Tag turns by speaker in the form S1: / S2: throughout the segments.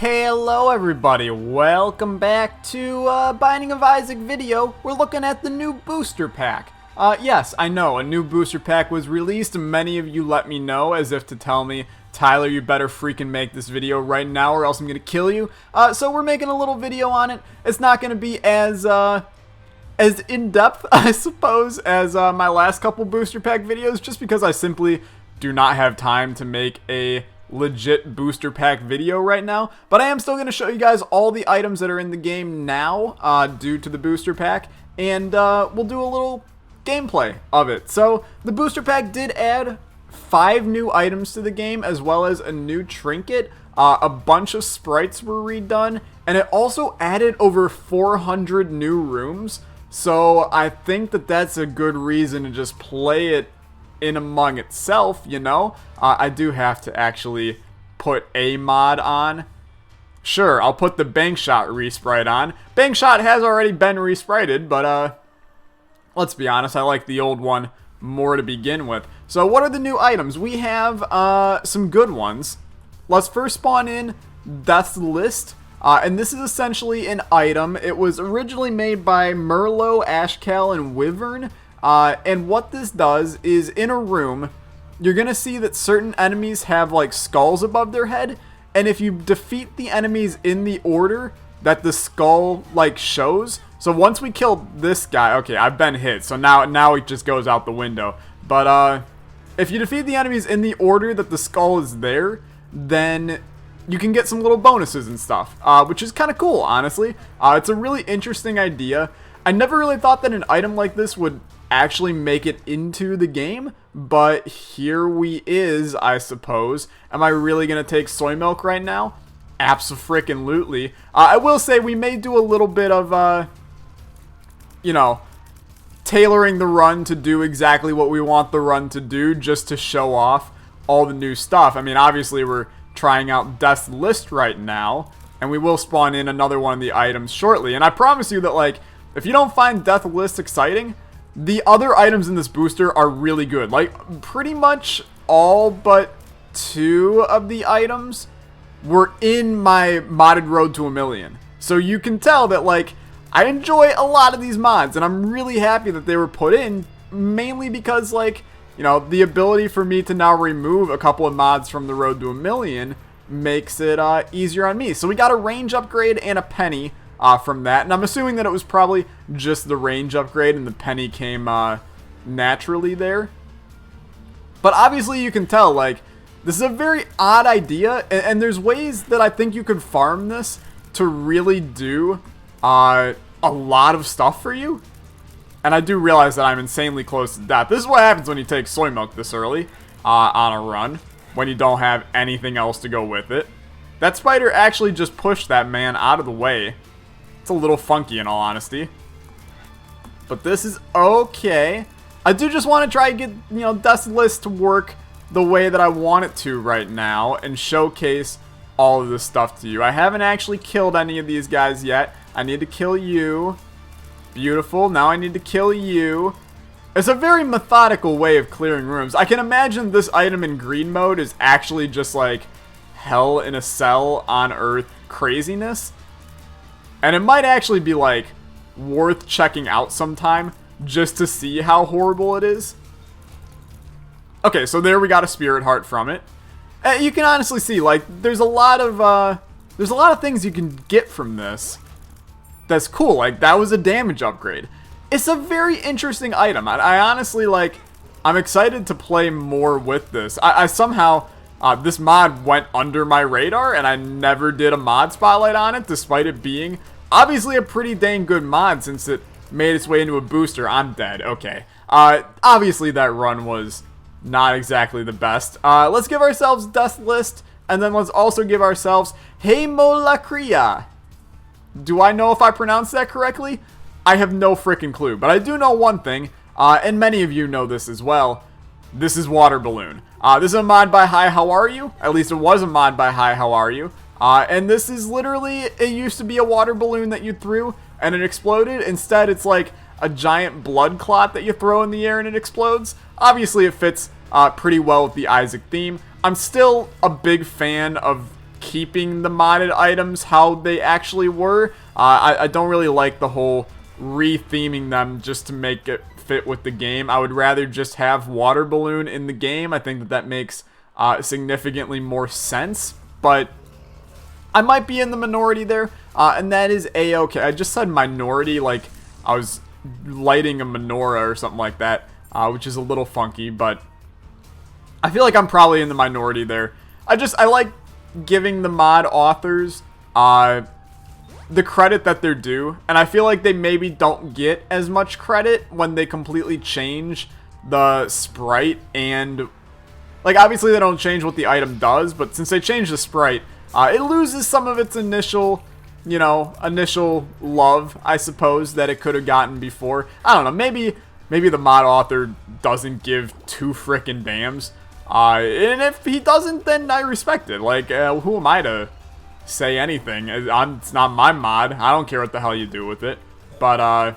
S1: Hello everybody, welcome back to Binding of Isaac video. We're looking at the new booster pack. Yes, I know, a new booster pack was released and many of you let me know as if to tell me, Tyler, you better freaking make this video right now or else I'm gonna kill you. So we're making a little video on it. It's not gonna be as in-depth, I suppose, as my last couple booster pack videos, just because I simply do not have time to make a legit booster pack video right now, but I am still going to show you guys all the items that are in the game now due to the booster pack, and we'll do a little gameplay of it. So the booster pack did add 5 new items to the game, as well as a new trinket. A bunch of sprites were redone, and it also added over 400 new rooms, so I think that that's a good reason to just play it in among itself, you know. I do have to actually put a mod on. Sure, I'll put the Bank Shot resprite on. Bank Shot has already been resprited, but let's be honest, I like the old one more to begin with. So what are the new items? We have some good ones. Let's first spawn in Death's List. And this is essentially an item. It was originally made by Merlo, Ashcal, and Wyvern. And what this does is, in a room, you're going to see that certain enemies have like skulls above their head, and if you defeat the enemies in the order that the skull like shows, so once we kill this guy, okay, I've been hit, so now it just goes out the window, but if you defeat the enemies in the order that the skull is there, then you can get some little bonuses and stuff, which is kind of cool, honestly. It's a really interesting idea. I never really thought that an item like this would actually make it into the game, but here we is, I suppose. Am I really gonna take soy milk right now? Abso-frickin-lutely. I will say we may do a little bit of you know, tailoring the run to do exactly what we want the run to do, just to show off all the new stuff. I mean, obviously we're trying out Death's List right now, and we will spawn in another one of the items shortly, and I promise you that, like, if you don't find Death's List exciting, the other items in this booster are really good. Like, pretty much all but 2 of the items were in my modded Road to a Million. So you can tell that, like, I enjoy a lot of these mods, and I'm really happy that they were put in, mainly because, like, you know, the ability for me to now remove a couple of mods from the Road to a Million makes it easier on me. So we got a range upgrade and a penny from that, and I'm assuming that it was probably just the range upgrade and the penny came naturally there. But obviously you can tell, like, this is a very odd idea, and there's ways that I think you could farm this to really do a lot of stuff for you. And I do realize that I'm insanely close to death. This is what happens when you take soy milk this early on a run, when you don't have anything else to go with it. That spider actually just pushed that man out of the way. It's a little funky in all honesty, but this is okay. I do just want to try and get, you know, Death's List to work the way that I want it to right now and showcase all of this stuff to you. I haven't actually killed any of these guys yet. I need to kill you. Beautiful. Now I need to kill you. It's a very methodical way of clearing rooms. I can imagine this item in green mode is actually just like hell in a cell on Earth craziness. And it might actually be, like, worth checking out sometime just to see how horrible it is. Okay, so there we got a spirit heart from it. You can honestly see, like, there's a lot of things you can get from this that's cool. Like, that was a damage upgrade. It's a very interesting item. I honestly, like, I'm excited to play more with this. I somehow, this mod went under my radar, and I never did a mod spotlight on it, despite it being obviously a pretty dang good mod since it made its way into a booster. I'm dead. Okay. Obviously that run was not exactly the best. Let's give ourselves Death's List, and then let's also give ourselves Hemolacria. Do I know if I pronounced that correctly? I have no freaking clue, but I do know one thing, and many of you know this as well. This is Water Balloon. This is a mod by Hi How Are You? At least it was a mod by Hi How Are You? And this is literally, it used to be a water balloon that you threw and it exploded. Instead, it's like a giant blood clot that you throw in the air and it explodes. Obviously, it fits pretty well with the Isaac theme. I'm still a big fan of keeping the modded items how they actually were. I don't really like the whole re-theming them just to make it fit with the game. I would rather just have Water Balloon in the game. I think that that makes significantly more sense, but I might be in the minority there, and that is a-okay. I just said minority like I was lighting a menorah or something like that, which is a little funky, but I feel like I'm probably in the minority there. I like giving the mod authors the credit that they're due, and I feel like they maybe don't get as much credit when they completely change the sprite, and like obviously they don't change what the item does, but since they change the sprite, it loses some of its initial, you know, initial love, I suppose, that it could have gotten before. I don't know, maybe the mod author doesn't give two frickin' dams, and if he doesn't, then I respect it. Like, who am I to say anything? It's not my mod. I don't care what the hell you do with it. But,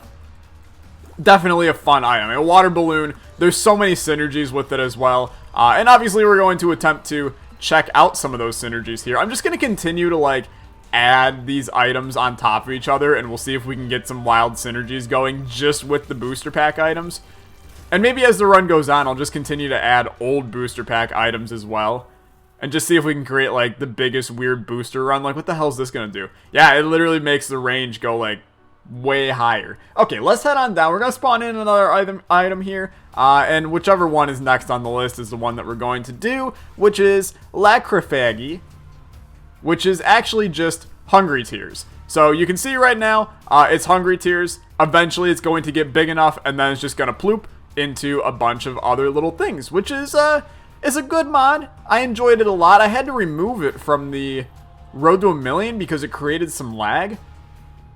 S1: definitely a fun item. A water balloon, there's so many synergies with it as well. And obviously we're going to attempt to check out some of those synergies here. I'm just going to continue to, like, add these items on top of each other, and we'll see if we can get some wild synergies going just with the booster pack items. And maybe as the run goes on, I'll just continue to add old booster pack items as well. And just see if we can create, like, the biggest weird booster run. Like, what the hell is this going to do? Yeah, it literally makes the range go, like, way higher. Okay, let's head on down. We're going to spawn in another item here. And whichever one is next on the list is the one that we're going to do, which is Lacryphagi, which is actually just Hungry Tears. So you can see right now, it's Hungry Tears. Eventually, it's going to get big enough, and then it's just going to ploop into a bunch of other little things, which is a good mod. I enjoyed it a lot. I had to remove it from the Road to a Million because it created some lag.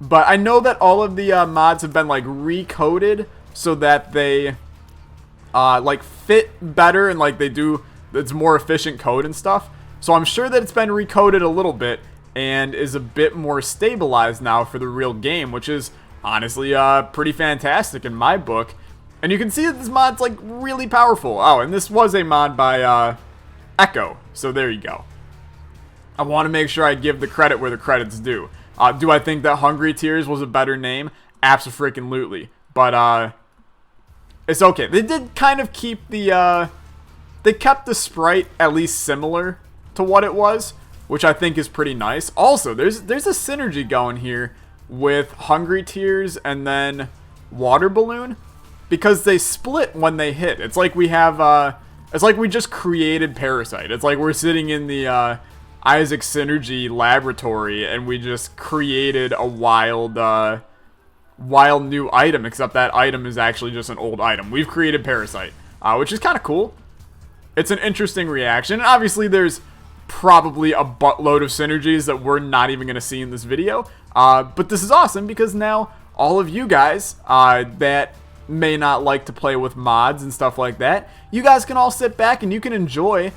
S1: But I know that all of the mods have been like recoded so that they like fit better and like it's more efficient code and stuff. So I'm sure that it's been recoded a little bit and is a bit more stabilized now for the real game, which is honestly pretty fantastic in my book. And you can see that this mod's, like, really powerful. Oh, and this was a mod by, Echo. So there you go. I want to make sure I give the credit where the credit's due. Do I think that Hungry Tears was a better name? Abso-freaking-lutely. But, it's okay. They did kind of keep the, they kept the sprite at least similar to what it was, which I think is pretty nice. Also, there's a synergy going here with Hungry Tears and then Water Balloon, because they split when they hit. It's like we have, it's like we just created Parasite. It's like we're sitting in the Isaac Synergy laboratory and we just created a wild new item, except that item is actually just an old item. We've created Parasite, which is kind of cool. It's an interesting reaction. And obviously there's probably a buttload of synergies that we're not even going to see in this video. But this is awesome because now all of you guys that may not like to play with mods and stuff like that, you guys can all sit back and you can enjoy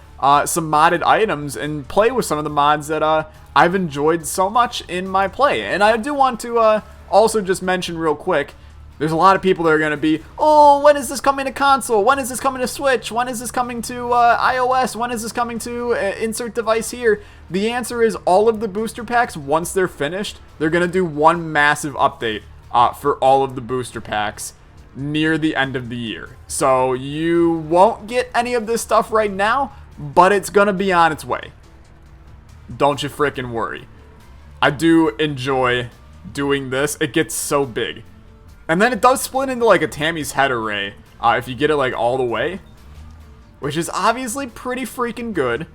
S1: some modded items and play with some of the mods that I've enjoyed so much in my play. And I do want to also just mention real quick, there's a lot of people that are going to be, oh, when is this coming to console? When is this coming to Switch? When is this coming to iOS? When is this coming to insert device here? The answer is all of the booster packs, once they're finished, they're going to do one massive update for all of the booster packs near the end of the year. So you won't get any of this stuff right now, but it's gonna be on its way. Don't you frickin' worry. I do enjoy doing this. It gets so big. And then it does split into like a Tammy's head array if you get it like all the way, which is obviously pretty freaking good.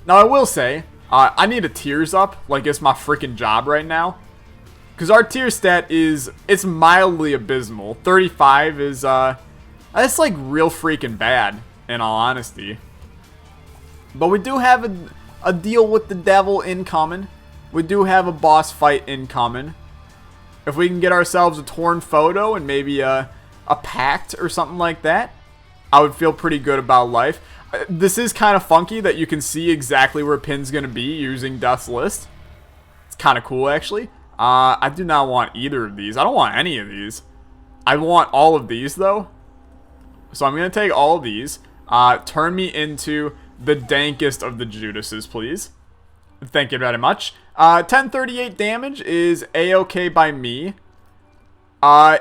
S1: Now I will say, I need a tears up like it's my freaking job right now. Because our tier stat it's mildly abysmal. 35 is, that's like real freaking bad, in all honesty. But we do have a deal with the devil incoming. We do have a boss fight incoming. If we can get ourselves a torn photo and maybe a pact or something like that, I would feel pretty good about life. This is kind of funky that you can see exactly where Pin's going to be using Death's List. It's kind of cool, actually. I do not want either of these. I don't want any of these. I want all of these, though. So I'm going to take all of these. Turn me into the dankest of the Judases, please. Thank you very much. 1038 damage is A-okay by me.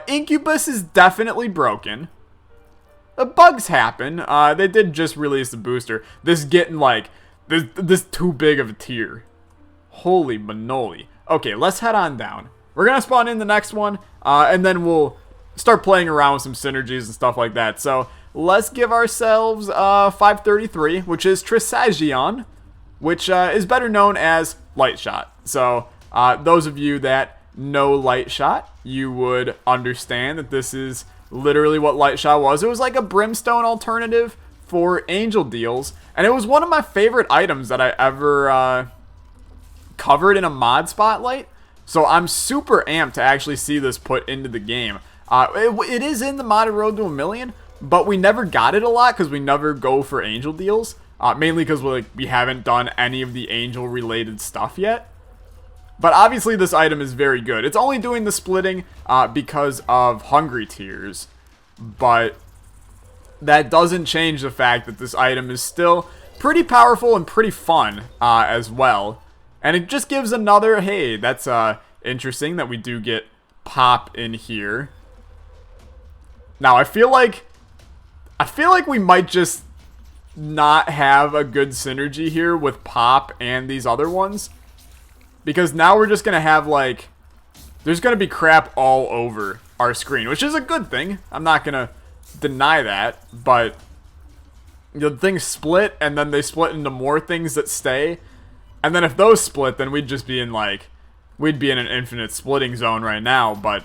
S1: Incubus is definitely broken. Bugs happen. They did just release the booster. This getting like, this too big of a tier. Holy manoli. Okay, let's head on down. We're gonna spawn in the next one, and then we'll start playing around with some synergies and stuff like that. So let's give ourselves 533, which is Trisagion, which is better known as Light Shot. So those of you that know Light Shot, you would understand that this is literally what Light Shot was. It was like a Brimstone alternative for Angel Deals, and it was one of my favorite items that I ever covered in a mod spotlight. So I'm super amped to actually see this put into the game. It is in the modded Road to a Million, but we never got it a lot because we never go for Angel Deals. Mainly because we haven't done any of the Angel related stuff yet. But obviously this item is very good. It's only doing the splitting because of Hungry Tears. But that doesn't change the fact that this item is still pretty powerful and pretty fun as well. And it just gives another, hey, that's interesting that we do get Pop in here. Now I feel like we might just not have a good synergy here with Pop and these other ones. Because now we're just going to have like, there's going to be crap all over our screen, which is a good thing. I'm not going to deny that, but the things split and then they split into more things that stay. And then if those split, then we'd just be in like, we'd be in an infinite splitting zone right now. But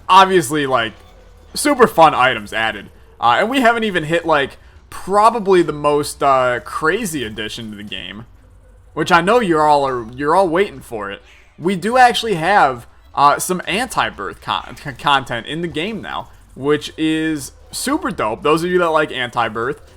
S1: obviously like super fun items added. And we haven't even hit like probably the most crazy addition to the game, which I know you're all waiting for it. We do actually have some anti-birth content in the game now, which is super dope. Those of you that like anti-birth,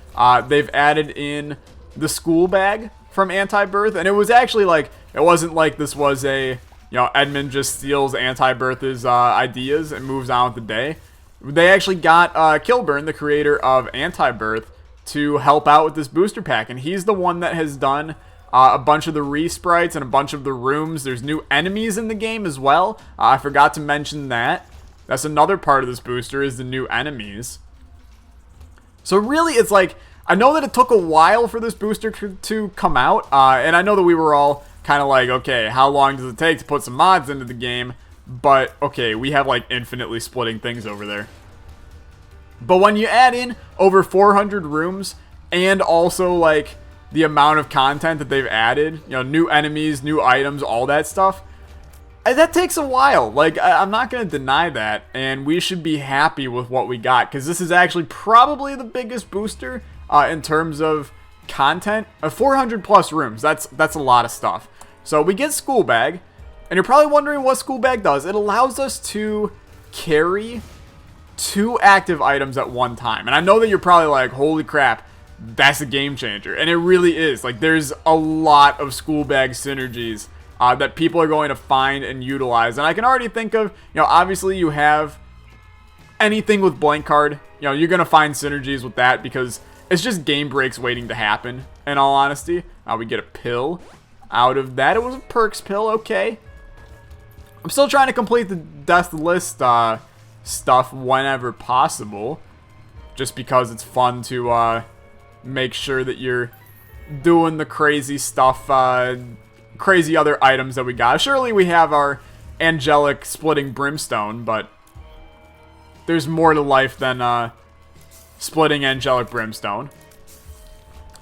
S1: they've added in the school bag from anti-birth, and it was actually like, it wasn't like this was a, you know, Edmund just steals anti-birth's ideas and moves on with the day. They actually got Kilburn, the creator of anti-birth, to help out with this booster pack, and he's the one that has done a bunch of the re-sprites and a bunch of the rooms. There's new enemies in the game as well. I forgot to mention that. That's another part of this booster, is the new enemies. So really, it's like, I know that it took a while for this booster to come out, and I know that we were all kind of like, okay, how long does it take to put some mods into the game? But, okay, we have like infinitely splitting things over there. But when you add in over 400 rooms, and also like the amount of content that they've added, you know, new enemies, new items, all that stuff, that takes a while. Like, I'm not going to deny that, and we should be happy with what we got, because this is actually probably the biggest booster in terms of content. 400 plus rooms, that's a lot of stuff. So we get School Bag, and you're probably wondering what School Bag does. It allows us to carry 2 active items at one time. And I know that you're probably like, holy crap, that's a game changer. And it really is. Like, there's a lot of School Bag synergies that people are going to find and utilize. And I can already think of, you know, obviously you have anything with Blank Card. You know, you're going to find synergies with that because it's just game breaks waiting to happen, in all honesty. We get a pill out of that. It was a perks pill, okay. I'm still trying to complete the death list stuff whenever possible, just because it's fun to make sure that you're doing the crazy stuff, crazy other items that we got. Surely we have our angelic splitting brimstone, but there's more to life than splitting angelic brimstone.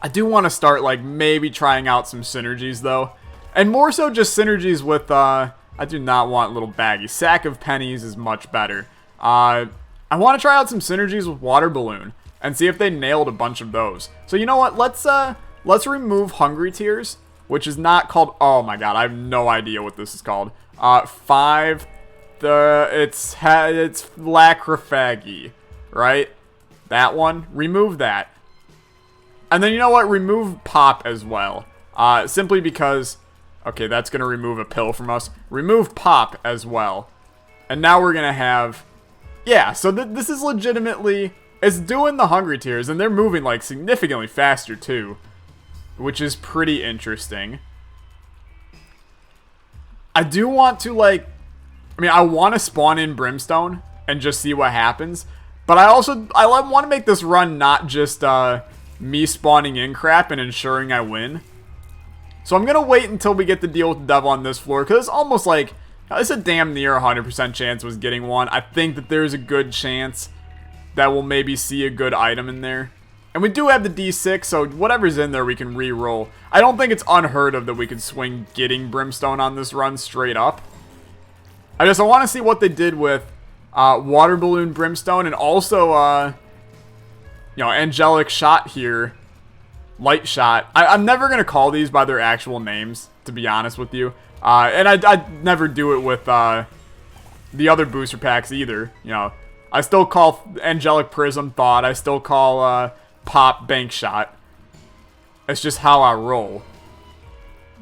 S1: I do want to start like maybe trying out some synergies though, and more so just synergies with I do not want little baggy. Sack of pennies is much better. I want to try out some synergies with Water Balloon and see if they nailed a bunch of those. So you know what? Let's remove Hungry Tears, which is not called. Oh my god, I have no idea what this is called. It's Lacrophagy, right? That one. Remove that. And then you know what? Remove Pop as well. Simply because, okay, that's gonna remove a pill from us. Remove Pop as well. And now we're gonna have, yeah, so this is legitimately, it's doing the Hungry Tears, and they're moving like significantly faster too. which is pretty interesting. I do want to, like, I want to spawn in Brimstone and just see what happens. But I want to make this run not just me spawning in crap and ensuring I win. So I'm going to wait until we get to deal with the devil on this floor, because it's almost like, it's a damn near 100% chance was getting one. I think that there's a good chance that we'll maybe see a good item in there. And we do have the D6, so whatever's in there we can re-roll. I don't think it's unheard of that we could swing getting Brimstone on this run straight up. I want to see what they did with Water Balloon Brimstone, and also, Angelic Shot here. Light Shot. I'm never going to call these by their actual names, to be honest with you. And I'd never do it with the other booster packs either. I still call Angelic Prism Thought. I still call Pop Bank Shot. It's just how I roll.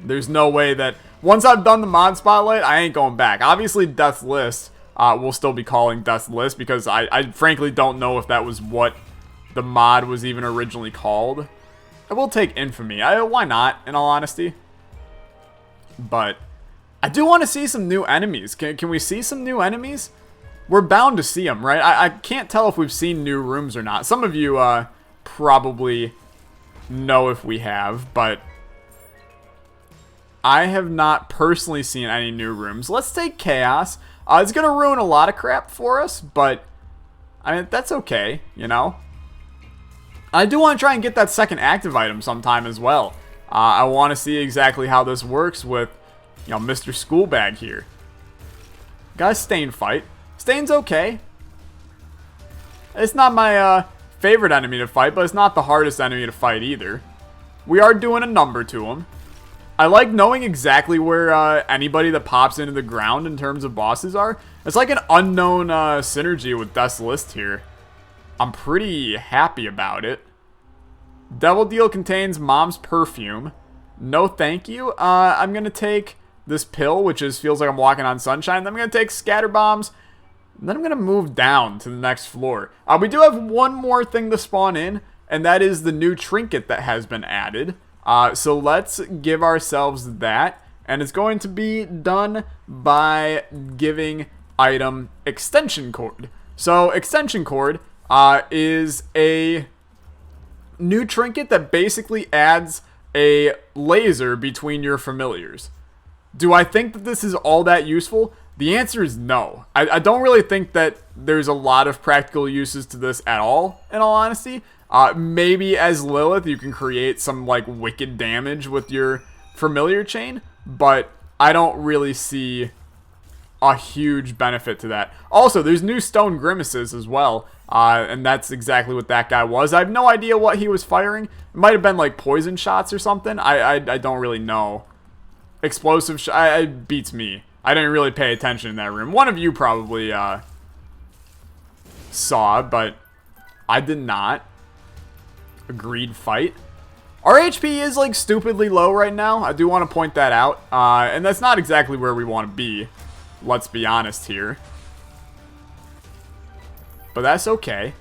S1: There's no way that... Once I've done the mod spotlight, I ain't going back. Obviously, Death's List, we'll still be calling Death's List, because I frankly don't know if that was what the mod was even originally called. I will take Infamy. Why not, in all honesty? But I do want to see some new enemies. Can we see some new enemies? We're bound to see them, right? I can't tell if we've seen new rooms or not. Some of you probably know if we have, but I have not personally seen any new rooms. Let's take Chaos. It's going to ruin a lot of crap for us, but that's okay, I do want to try and get that second active item sometime as well. I want to see exactly how this works with, Mr. Schoolbag here. Got a Stain fight. Stain's okay. It's not my favorite enemy to fight, but it's not the hardest enemy to fight either. We are doing a number to him. I like knowing exactly where anybody that pops into the ground in terms of bosses are. It's like an unknown synergy with Death's List here. I'm pretty happy about it. Devil Deal contains Mom's Perfume. No thank you. I'm going to take this pill, which feels like I'm walking on sunshine. Then I'm going to take Scatter Bombs. And then I'm going to move down to the next floor. We do have one more thing to spawn in, and that is the new trinket that has been added. So let's give ourselves that, and it's going to be done by giving item Extension Cord. So Extension Cord is a new trinket that basically adds a laser between your familiars. Do I think that this is all that useful? The answer is no. I don't really think that there's a lot of practical uses to this at all, in all honesty. Maybe as Lilith, you can create some, wicked damage with your familiar chain, but I don't really see a huge benefit to that. Also, there's new Stone Grimaces as well, and that's exactly what that guy was. I have no idea what he was firing. It might have been, poison shots or something. I don't really know. Explosive it beats me. I didn't really pay attention in that room. One of you probably saw, but I did not. Agreed fight. Our HP is stupidly low right now. I do want to point that out. And that's not exactly where we want to be. Let's be honest here. But that's okay.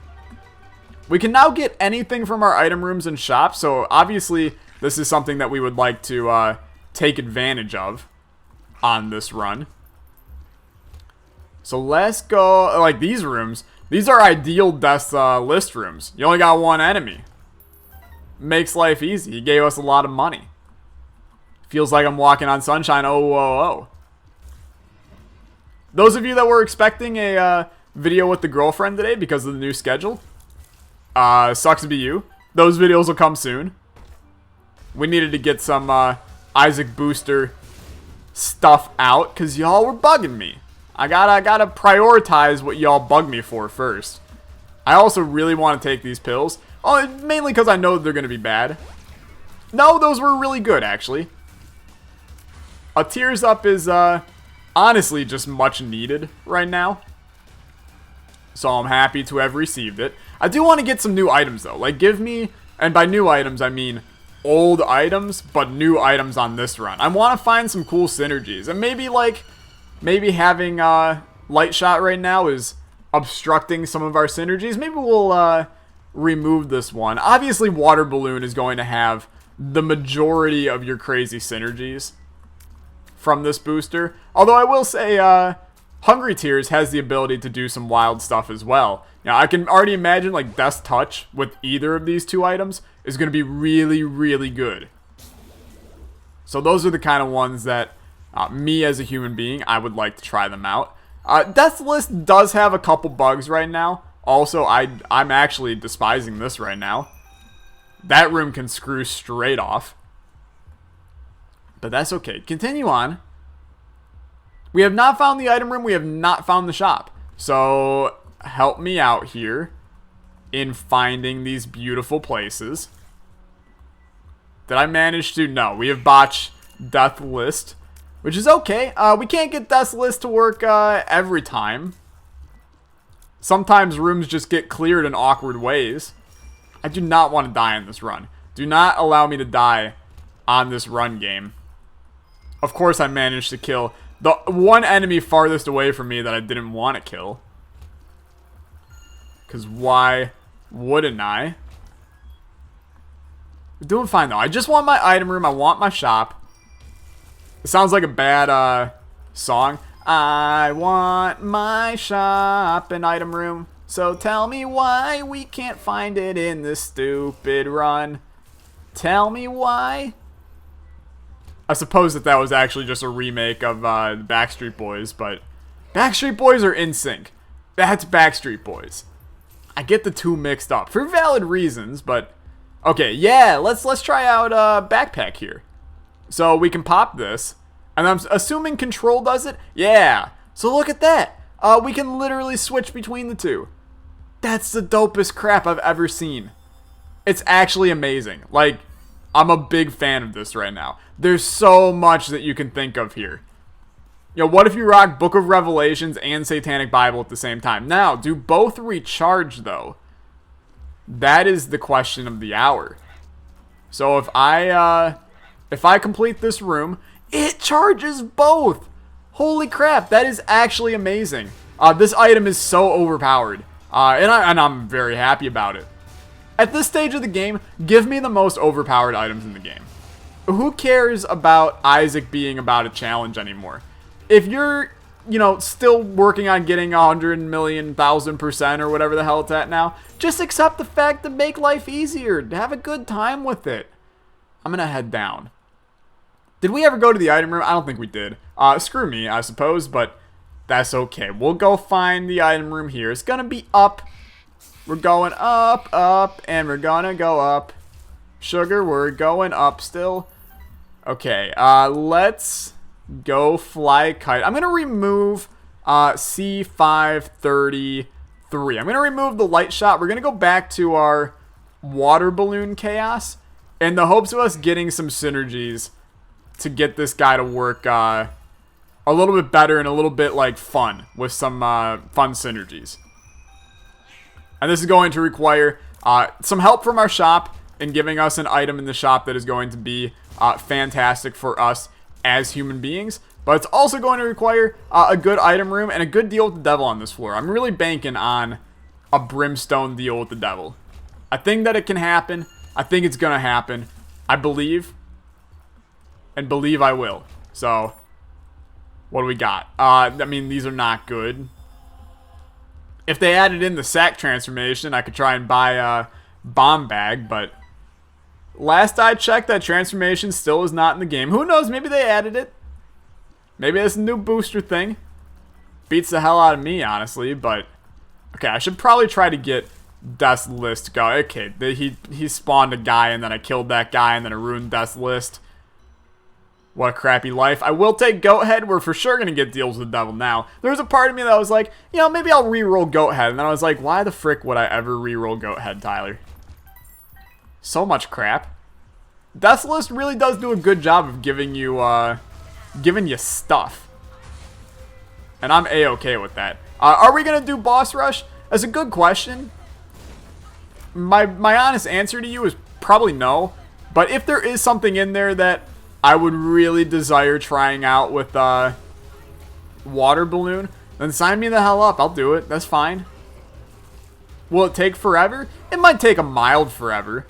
S1: We can now get anything from our item rooms and shops. So obviously this is something that we would like to take advantage of on this run. So let's go. These rooms. These are ideal Death's List rooms. You only got one enemy. Makes life easy. He gave us a lot of money. Feels like I'm walking on sunshine. Oh, whoa, oh. Those of you that were expecting a video with the girlfriend today because of the new schedule, sucks to be you. Those videos will come soon. We needed to get some Isaac Booster stuff out because y'all were bugging me. I gotta prioritize what y'all bug me for first. I also really want to take these pills. Oh, mainly because I know they're going to be bad. No, those were really good, actually. A Tears Up is, honestly just much needed right now. So I'm happy to have received it. I do want to get some new items, though. Give me, and by new items, I mean old items, but new items on this run. I want to find some cool synergies. And maybe having, Light Shot right now is obstructing some of our synergies. Maybe we'll, remove this one. Obviously, Water Balloon is going to have the majority of your crazy synergies from this booster. Although I will say, Hungry Tears has the ability to do some wild stuff as well. Now, I can already imagine, like, Death's Touch with either of these two items is going to be really, really good. So those are the kind of ones that me as a human being, I would like to try them out. Death's List does have a couple bugs right now. Also, I'm actually despising this right now. That room can screw straight off. But that's okay. Continue on. We have not found the item room. We have not found the shop. So help me out here in finding these beautiful places. Did I manage to? No, we have botched Death List, which is okay. We can't get Death List to work every time. Sometimes rooms just get cleared in awkward ways. I do not want to die on this run. Do not allow me to die on this run game. Of course, I managed to kill the one enemy farthest away from me that I didn't want to kill. Because why wouldn't I? We're doing fine, though. I just want my item room. I want my shop. It sounds like a bad song. I want my shop and item room. So tell me why we can't find it in this stupid run. Tell me why. I suppose that was actually just a remake of the Backstreet Boys, but Backstreet Boys are NSYNC. That's Backstreet Boys. I get the two mixed up for valid reasons, but okay, yeah, let's try out Backpack here. So we can pop this, and I'm assuming Control does it. Yeah. So look at that. We can literally switch between the two. That's the dopest crap I've ever seen. It's actually amazing. Like, I'm a big fan of this right now. There's so much that you can think of here. You know, what if you rock Book of Revelations and Satanic Bible at the same time? Now, do both recharge, though? That is the question of the hour. So if I complete this room, it charges both. Holy crap, that is actually amazing. This item is so overpowered. And I'm very happy about it. At this stage of the game, give me the most overpowered items in the game. Who cares about Isaac being about a challenge anymore? If you're, still working on getting 100,000,000% or whatever the hell it's at now, just accept the fact to make life easier. Have a good time with it. I'm gonna head down. Did we ever go to the item room? I don't think we did. Screw me, I suppose, but that's okay. We'll go find the item room here. It's gonna be up. We're going up, up, and we're gonna go up. Sugar, we're going up still. Okay, let's go fly kite. I'm gonna remove C533. I'm gonna remove the light shot. We're gonna go back to our water balloon chaos in the hopes of us getting some synergies to get this guy to work a little bit better and a little bit like fun with some fun synergies. And this is going to require some help from our shop in giving us an item in the shop that is going to be fantastic for us as human beings. But it's also going to require a good item room and a good deal with the devil on this floor. I'm really banking on a brimstone deal with the devil. I think that it can happen. I think it's going to happen. I believe. And believe I will. So, what do we got? I mean, these are not good. If they added in the sack transformation, I could try and buy a bomb bag, but last I checked, that transformation still is not in the game. Who knows? Maybe they added it. Maybe it's a new booster thing. Beats the hell out of me, honestly, but okay, I should probably try to get Death's List to go. Okay, he spawned a guy, and then I killed that guy, and then I ruined Death's List. What a crappy life. I will take Goat Head. We're for sure going to get deals with the devil now. There was a part of me that was like, maybe I'll reroll Goat Head. And then I was like, why the frick would I ever reroll Goat Head, Tyler? So much crap. Death's List really does do a good job of giving you stuff. And I'm A-okay with that. Are we going to do Boss Rush? That's a good question. My honest answer to you is probably no. But if there is something in there that I would really desire trying out with water balloon, then sign me the hell up. I'll do it. That's fine. Will it take forever? It might take a mild forever.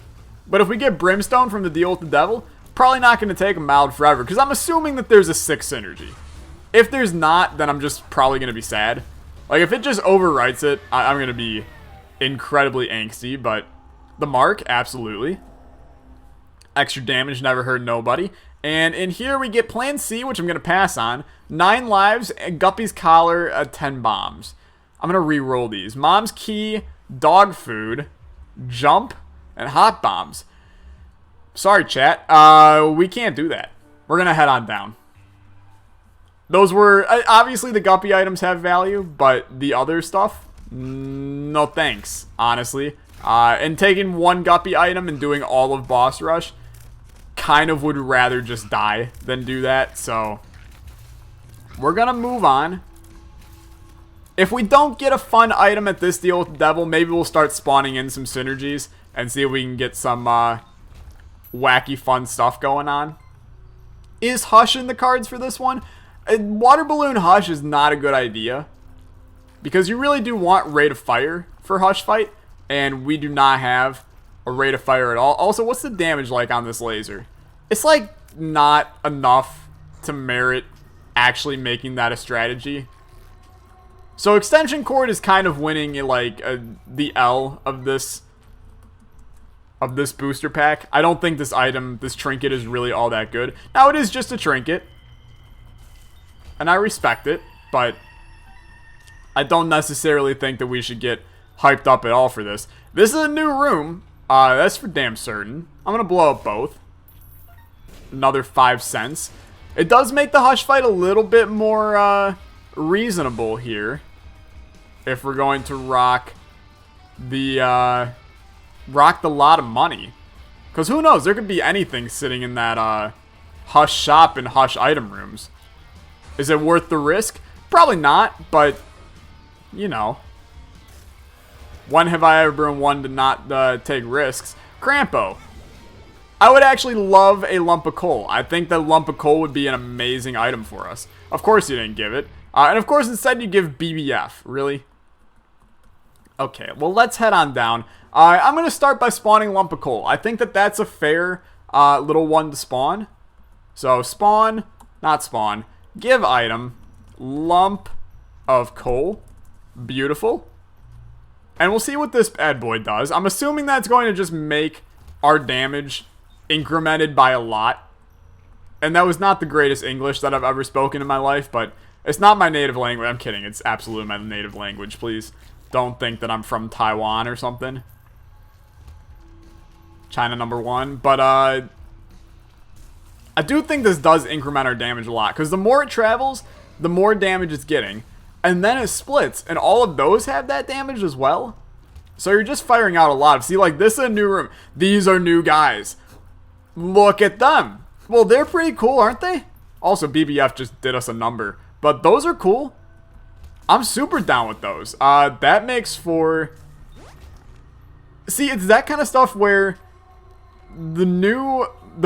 S1: But if we get Brimstone from the deal with the devil, probably not going to take a mild forever, because I'm assuming that there's a 6 synergy. If there's not, then I'm just probably going to be sad. Like, if it just overwrites it, I'm going to be incredibly angsty, but the mark, absolutely. Extra damage, never hurt nobody. And in here we get Plan C, which I'm going to pass on. 9 lives, and Guppy's Collar, 10 bombs. I'm going to re-roll these. Mom's Key, Dog Food, Jump, and Hot Bombs. Sorry, chat. We can't do that. We're going to head on down. Those were... obviously, the Guppy items have value, but the other stuff... no thanks, honestly. And taking one Guppy item and doing all of Boss Rush... kind of would rather just die than do that, so... we're gonna move on. If we don't get a fun item at this deal with the devil, maybe we'll start spawning in some synergies and see if we can get some wacky fun stuff going on. Is Hush in the cards for this one? Water Balloon Hush is not a good idea, because you really do want Rate of Fire for Hush Fight, and we do not have a Rate of Fire at all. Also, what's the damage like on this laser? It's like not enough to merit actually making that a strategy. So Extension Cord is kind of winning like the L of this booster pack. I don't think this item, this trinket, is really all that good. Now, it is just a trinket, and I respect it, but I don't necessarily think that we should get hyped up at all for this. This is a new room. That's for damn certain. I'm going to blow up both. Another 5 cents. It does make the Hush Fight a little bit more reasonable here. If we're going to rock the lot of money. Because who knows, there could be anything sitting in that Hush shop and Hush item rooms. Is it worth the risk? Probably not, but, you know. When have I ever been one to not take risks? Crampo. I would actually love a lump of coal. I think that lump of coal would be an amazing item for us. Of course you didn't give it. And of course instead you give BBF. Really? Okay, well let's head on down. I'm going to start by spawning lump of coal. I think that that's a fair little one to spawn. So spawn, not spawn. Give item, lump of coal. Beautiful. And we'll see what this bad boy does. I'm assuming that's going to just make our damage incremented by a lot. And that was not the greatest English that I've ever spoken in my life, but it's not my native language. I'm kidding. It's absolutely my native language. Please don't think that I'm from Taiwan or something. China #1. But I do think this does increment our damage a lot, because the more it travels, the more damage it's getting. And then it splits, and all of those have that damage as well. So you're just firing out a lot of... See, like, this is a new room. These are new guys. Look at them. Well, they're pretty cool, aren't they? Also, BBF just did us a number. But those are cool. I'm super down with those. That makes for... See, it's that kind of stuff where the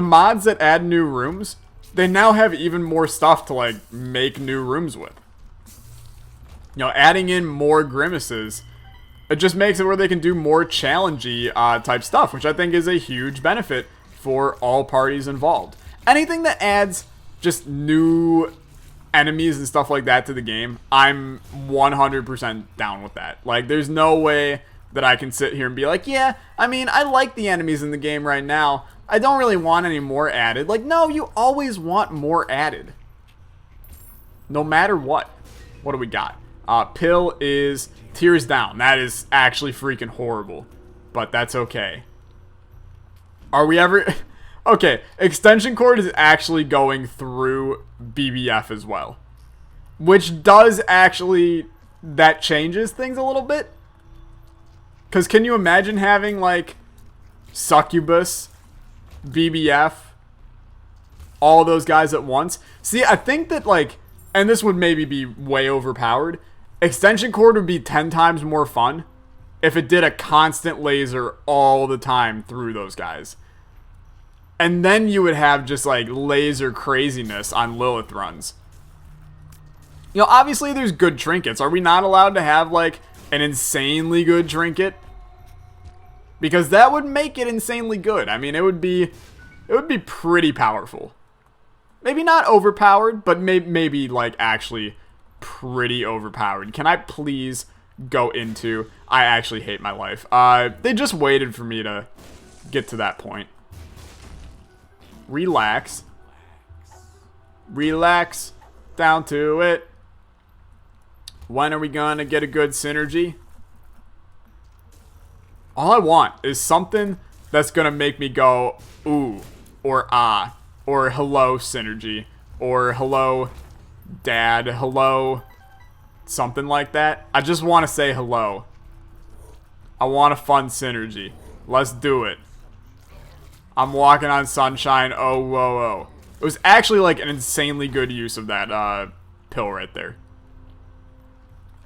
S1: mods that add new rooms, they now have even more stuff to, like, make new rooms with. You know, adding in more grimaces, it just makes it where they can do more challengey type stuff, which I think is a huge benefit for all parties involved. Anything that adds just new enemies and stuff like that to the game, I'm 100% down with that. Like, there's no way that I can sit here and be like, yeah, I mean, I like the enemies in the game right now. I don't really want any more added. Like, no, you always want more added. No matter what. What do we got? Pill is Tears Down. That is actually freaking horrible. But that's okay. Are we ever... Okay, Extension Cord is actually going through BBF as well. Which does actually... That changes things a little bit. Because can you imagine having, like, Succubus, BBF, all those guys at once? See, I think that, like... And this would maybe be way overpowered. Extension Cord would be 10 times more fun if it did a constant laser all the time through those guys. And then you would have just, like, laser craziness on Lilith runs. You know, obviously there's good trinkets. Are we not allowed to have, like, an insanely good trinket? because that would make it insanely good. I mean, it would be pretty powerful. Maybe not overpowered, but maybe like actually pretty overpowered. Can I please go into... I actually hate my life. They just waited for me to get to that point. Relax. Relax. Down to it. When are we gonna get a good synergy? All I want is something that's gonna make me go, ooh, or ah, or hello synergy, or hello dad, hello, something like that. I just want to say hello. I want a fun synergy. Let's do it. I'm walking on sunshine. Oh, whoa, whoa. It was actually like an insanely good use of that pill right there.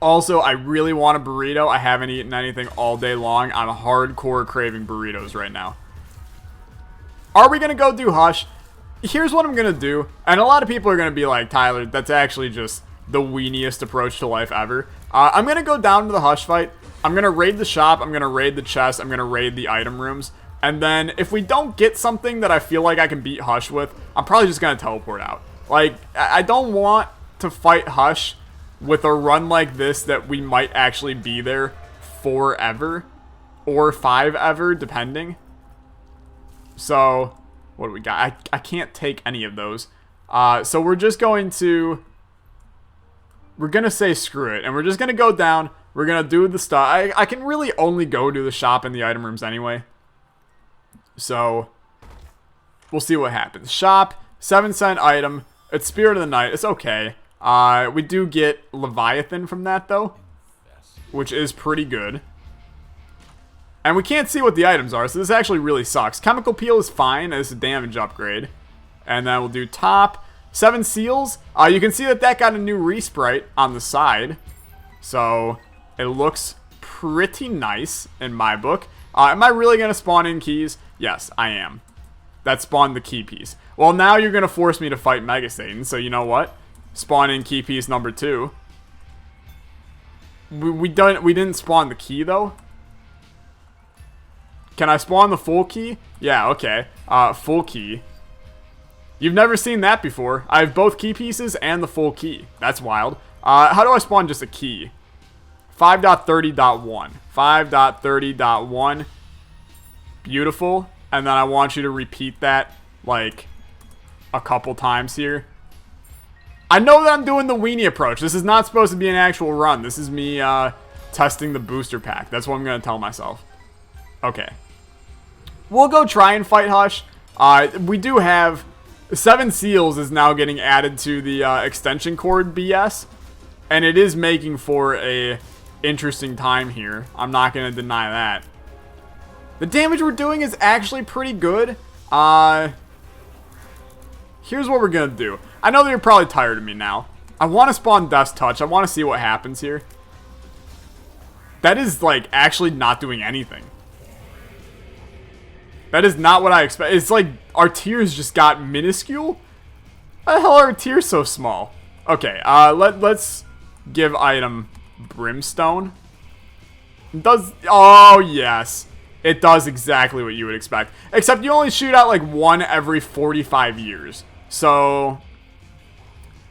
S1: Also, I really want a burrito. I haven't eaten anything all day long. I'm hardcore craving burritos right now. Are we going to go do Hush? Here's what I'm going to do. And a lot of people are going to be like, Tyler, that's actually just the weeniest approach to life ever. I'm going to go down to the Hush fight. I'm going to raid the shop. I'm going to raid the chest. I'm going to raid the item rooms. And then if we don't get something that I feel like I can beat Hush with, I'm probably just going to teleport out. Like, I don't want to fight Hush with a run like this that we might actually be there forever. Or 5 ever, depending. So, what do we got? I can't take any of those. So we're just going to... We're going to say screw it. And we're just going to go down. We're going to do the stuff. I can really only go to the shop and the item rooms anyway. So, we'll see what happens. Shop, 7-cent item. It's Spirit of the Night. It's okay. We do get Leviathan from that, though. Which is pretty good. And we can't see what the items are, so this actually really sucks. Chemical Peel is fine as a damage upgrade. And then we'll do top. 7 seals. You can see that got a new resprite on the side. So, it looks pretty nice in my book. Am I really going to spawn in keys? Yes, I am. That spawned the key piece. Well, now you're going to force me to fight Mega Satan, so you know what? Spawn in key piece number 2. We didn't spawn the key, though. Can I spawn the full key? Yeah, okay. Full key. You've never seen that before. I have both key pieces and the full key. That's wild. How do I spawn just a key? 5.30.1. 5.30.1. Beautiful. And then I want you to repeat that, like, a couple times here. I know that I'm doing the weenie approach. This is not supposed to be an actual run. This is me, testing the booster pack. That's what I'm going to tell myself. Okay. We'll go try and fight Hush. We do have... 7 seals is now getting added to the extension cord BS. And it is making for a interesting time here. I'm not going to deny that. The damage we're doing is actually pretty good. Here's what we're going to do. I know that you're probably tired of me now. I want to spawn Death's Touch. I want to see what happens here. That is, like, actually not doing anything. That is not what I expect. It's like our tiers just got minuscule. Why the hell are our tiers so small? Okay, let's give item Brimstone. Oh, yes. It does exactly what you would expect. Except you only shoot out like 1 every 45 years. So,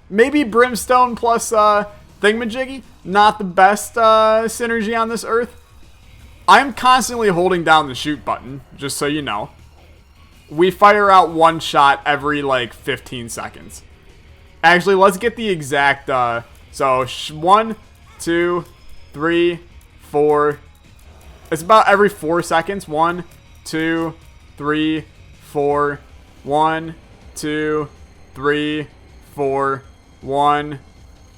S1: maybe Brimstone plus Thingamajiggy. Not the best synergy on this earth. I'm constantly holding down the shoot button, just so you know. We fire out 1 shot every, like, 15 seconds. Actually, let's get the exact, so, 1, 2, 3, 4. It's about every 4 seconds. 1, 2, 3, 4. 1, 2, 3, 4. 1.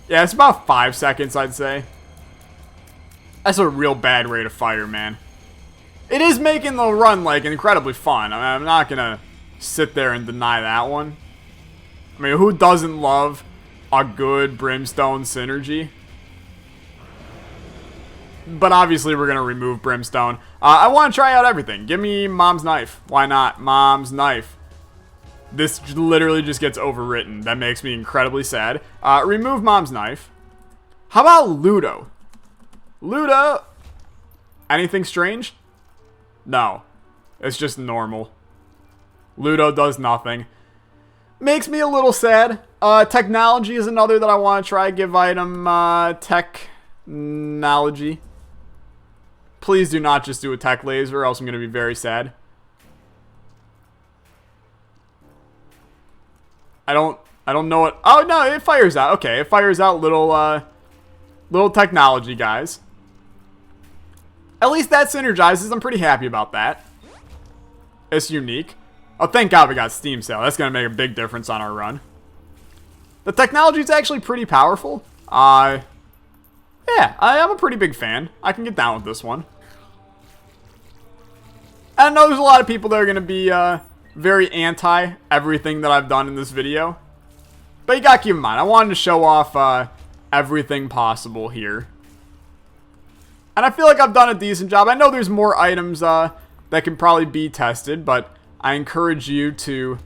S1: Yeah, it's about 5 seconds, I'd say. That's a real bad rate of fire, man. It is making the run, like, incredibly fun. I mean, I'm not gonna sit there and deny that one. I mean, who doesn't love a good Brimstone synergy? But obviously, we're gonna remove Brimstone. I want to try out everything. Give me Mom's Knife. Why not? Mom's Knife. This literally just gets overwritten. That makes me incredibly sad. Remove Mom's Knife. How about Ludo? Ludo! Anything strange? No. It's just normal. Ludo does nothing. Makes me a little sad. Technology is another that I want to try. Give item, technology. Please do not just do a tech laser, or else I'm going to be very sad. I don't know what... Oh, no, it fires out. Okay, it fires out little technology, guys. At least that synergizes. I'm pretty happy about that. It's unique. Oh, thank God we got Steam Sale. That's going to make a big difference on our run. The technology is actually pretty powerful. Yeah, I'm a pretty big fan. I can get down with this one. I know there's a lot of people that are going to be very anti everything that I've done in this video. But you got to keep in mind, I wanted to show off everything possible here. And I feel like I've done a decent job. I know there's more items that can probably be tested, but I encourage you to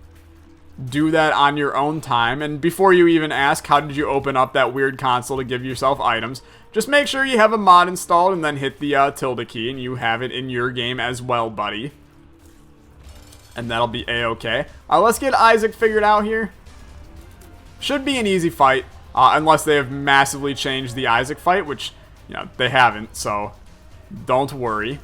S1: do that on your own time. And before you even ask, how did you open up that weird console to give yourself items, just make sure you have a mod installed and then hit the tilde key and you have it in your game as well, buddy. And that'll be a-okay. Let's get Isaac figured out here. Should be an easy fight, unless they have massively changed the Isaac fight, which, you know, they haven't, so don't worry.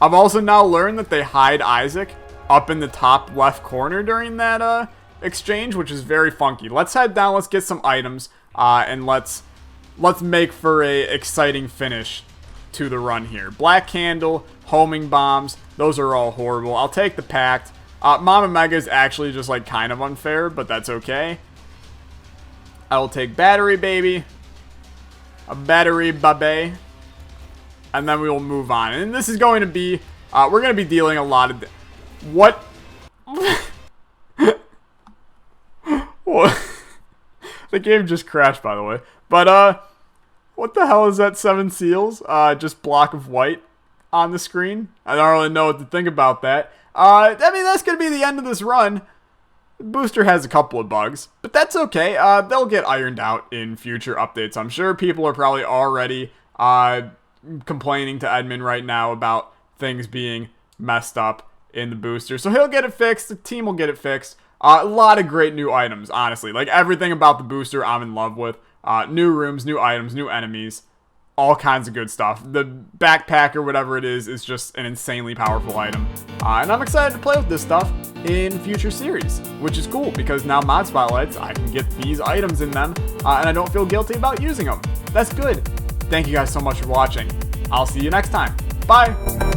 S1: I've also now learned that they hide Isaac up in the top left corner during that exchange, which is very funky. Let's head down, let's get some items, and let's make for a exciting finish to the run here. Black Candle, homing bombs, those are all horrible. I'll take the Pact. Mama Mega is actually just like kind of unfair, but that's okay. I will take Battery Baby, a Battery Babe, and then we will move on. And this is going to be, we're going to be dealing a lot of... What? What? The game just crashed, by the way. But, what the hell is that 7 seals? Just block of white on the screen? I don't really know what to think about that. I mean, that's going to be the end of this run. The booster has a couple of bugs, but that's okay. They'll get ironed out in future updates. I'm sure people are probably already complaining to Edmund right now about things being messed up in the booster. So he'll get it fixed. The team will get it fixed. A lot of great new items, honestly. Like, everything about the booster I'm in love with. New rooms, new items, new enemies. All kinds of good stuff. The backpack or whatever it is just an insanely powerful item. And I'm excited to play with this stuff in future series, which is cool because now Mod Spotlights, I can get these items in them, and I don't feel guilty about using them. That's good. Thank you guys so much for watching. I'll see you next time. Bye!